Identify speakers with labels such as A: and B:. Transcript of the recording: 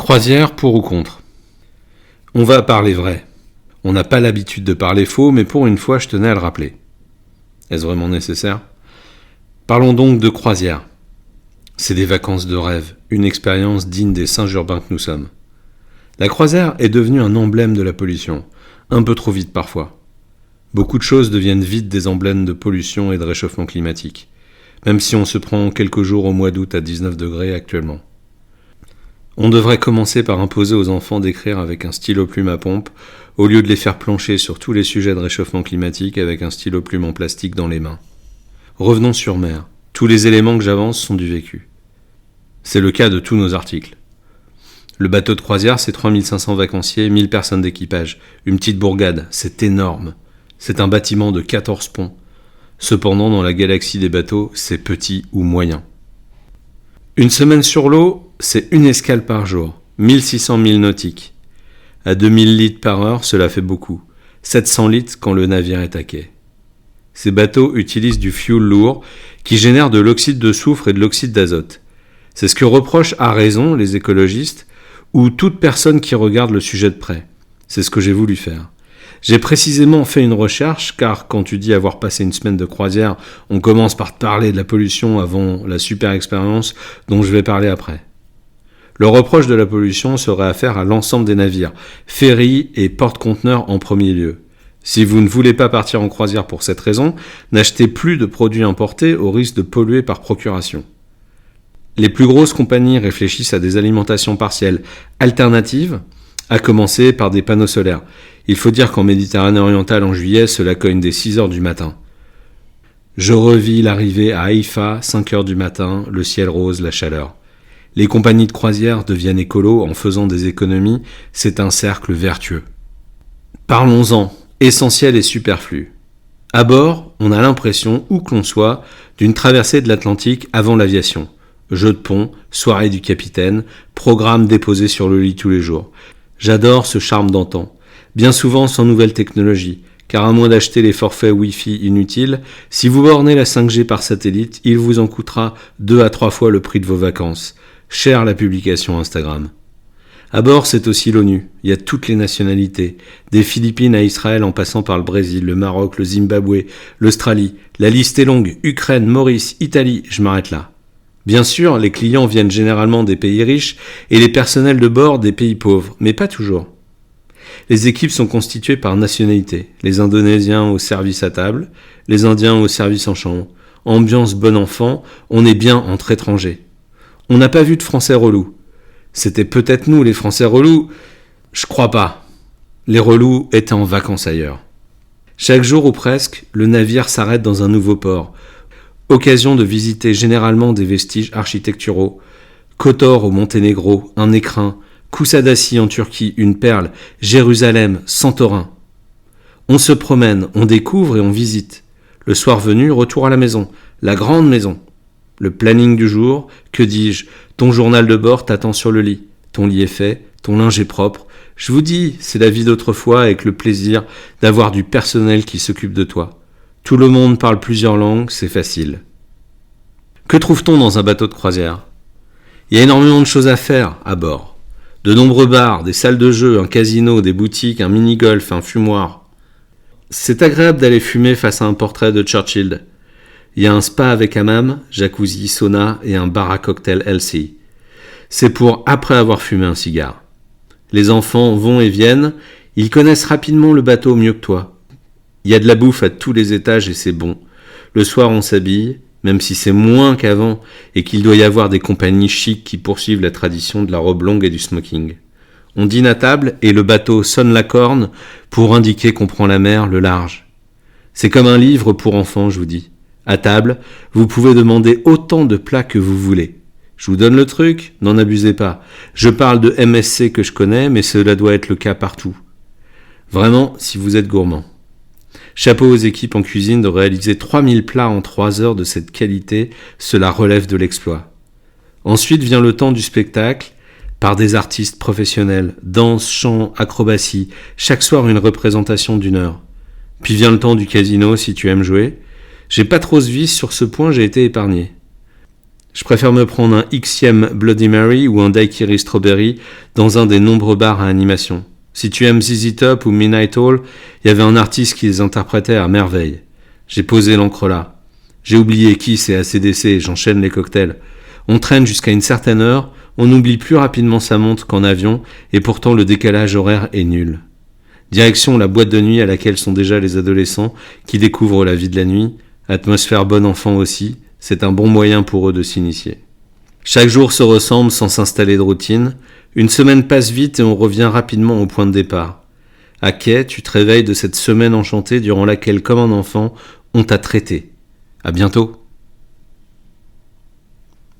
A: Croisière pour ou contre? On va parler vrai. On n'a pas l'habitude de parler faux, mais pour une fois, je tenais à le rappeler. Est-ce vraiment nécessaire? Parlons donc de croisière. C'est des vacances de rêve, une expérience digne des singes urbains que nous sommes. La croisière est devenue un emblème de la pollution, un peu trop vite parfois. Beaucoup de choses deviennent vite des emblèmes de pollution et de réchauffement climatique, même si on se prend quelques jours au mois d'août à 19 degrés actuellement. On devrait commencer par imposer aux enfants d'écrire avec un stylo-plume à pompe, au lieu de les faire plancher sur tous les sujets de réchauffement climatique avec un stylo-plume en plastique dans les mains. Revenons sur mer. Tous les éléments que j'avance sont du vécu. C'est le cas de tous nos articles. Le bateau de croisière, c'est 3500 vacanciers, 1000 personnes d'équipage. Une petite bourgade, c'est énorme. C'est un bâtiment de 14 ponts. Cependant, dans la galaxie des bateaux, c'est petit ou moyen. Une semaine sur l'eau, c'est une escale par jour, 1600 milles nautiques. À 2000 litres par heure, cela fait beaucoup. 700 litres quand le navire est à quai. Ces bateaux utilisent du fioul lourd qui génère de l'oxyde de soufre et de l'oxyde d'azote. C'est ce que reprochent à raison les écologistes ou toute personne qui regarde le sujet de près. C'est ce que j'ai voulu faire. J'ai précisément fait une recherche, car quand tu dis avoir passé une semaine de croisière, on commence par te parler de la pollution avant la super expérience dont je vais parler après. Le reproche de la pollution serait à faire à l'ensemble des navires, ferries et porte-conteneurs en premier lieu. Si vous ne voulez pas partir en croisière pour cette raison, n'achetez plus de produits importés au risque de polluer par procuration. Les plus grosses compagnies réfléchissent à des alimentations partielles alternatives, à commencer par des panneaux solaires. Il faut dire qu'en Méditerranée orientale en juillet, cela cogne dès 6h du matin. Je revis l'arrivée à Haïfa, 5h du matin, le ciel rose, la chaleur. Les compagnies de croisière deviennent écolos en faisant des économies, c'est un cercle vertueux. Parlons-en, essentiel et superflu. À bord, on a l'impression, où que l'on soit, d'une traversée de l'Atlantique avant l'aviation. Jeux de pont, soirée du capitaine, programme déposé sur le lit tous les jours. J'adore ce charme d'antan. Bien souvent sans nouvelle technologie, car à moins d'acheter les forfaits Wi-Fi inutiles, si vous bornez la 5G par satellite, il vous en coûtera 2 à 3 fois le prix de vos vacances. Chère la publication Instagram. À bord, c'est aussi l'ONU. Il y a toutes les nationalités, des Philippines à Israël en passant par le Brésil, le Maroc, le Zimbabwe, l'Australie. La liste est longue. Ukraine, Maurice, Italie, je m'arrête là. Bien sûr, les clients viennent généralement des pays riches et les personnels de bord des pays pauvres, mais pas toujours. Les équipes sont constituées par nationalité. Les Indonésiens au service à table, les Indiens au service en chambre. Ambiance bon enfant, on est bien entre étrangers. On n'a pas vu de Français relous. C'était peut-être nous les Français relous. Je crois pas. Les relous étaient en vacances ailleurs. Chaque jour ou presque, le navire s'arrête dans un nouveau port. Occasion de visiter généralement des vestiges architecturaux. Kotor au Monténégro, un écrin. Kuşadası en Turquie, une perle. Jérusalem, Santorin. On se promène, on découvre et on visite. Le soir venu, retour à la maison. La grande maison. Le planning du jour, que dis-je? Ton journal de bord t'attend sur le lit. Ton lit est fait, ton linge est propre. Je vous dis, c'est la vie d'autrefois avec le plaisir d'avoir du personnel qui s'occupe de toi. Tout le monde parle plusieurs langues, c'est facile. Que trouve-t-on dans un bateau de croisière? Il y a énormément de choses à faire à bord. De nombreux bars, des salles de jeu, un casino, des boutiques, un mini-golf, un fumoir. C'est agréable d'aller fumer face à un portrait de Churchill. Il y a un spa avec hammam, jacuzzi, sauna et un bar à cocktail healthy. C'est pour après avoir fumé un cigare. Les enfants vont et viennent, ils connaissent rapidement le bateau mieux que toi. Il y a de la bouffe à tous les étages et c'est bon. Le soir on s'habille, même si c'est moins qu'avant et qu'il doit y avoir des compagnies chics qui poursuivent la tradition de la robe longue et du smoking. On dîne à table et le bateau sonne la corne pour indiquer qu'on prend la mer, le large. C'est comme un livre pour enfants, je vous dis. À table, vous pouvez demander autant de plats que vous voulez. Je vous donne le truc, n'en abusez pas. Je parle de MSC que je connais, mais cela doit être le cas partout. Vraiment, si vous êtes gourmand. Chapeau aux équipes en cuisine de réaliser 3000 plats en 3 heures de cette qualité, cela relève de l'exploit. Ensuite vient le temps du spectacle, par des artistes professionnels, danse, chant, acrobatie, chaque soir une représentation d'1 heure. Puis vient le temps du casino si tu aimes jouer. J'ai pas trop ce vice, sur ce point j'ai été épargné. Je préfère me prendre un Xème Bloody Mary ou un Daiquiri Strawberry dans un des nombreux bars à animation. Si tu aimes ZZ Top ou Midnight Oil, il y avait un artiste qui les interprétait à merveille. J'ai posé l'encre là. J'ai oublié Kiss et AC/DC, j'enchaîne les cocktails. On traîne jusqu'à une certaine heure, on oublie plus rapidement sa montre qu'en avion, et pourtant le décalage horaire est nul. Direction la boîte de nuit à laquelle sont déjà les adolescents qui découvrent la vie de la nuit. Atmosphère bon enfant aussi, c'est un bon moyen pour eux de s'initier. Chaque jour se ressemble sans s'installer de routine. Une semaine passe vite et on revient rapidement au point de départ. À quai, tu te réveilles de cette semaine enchantée durant laquelle, comme un enfant, on t'a traité. À bientôt.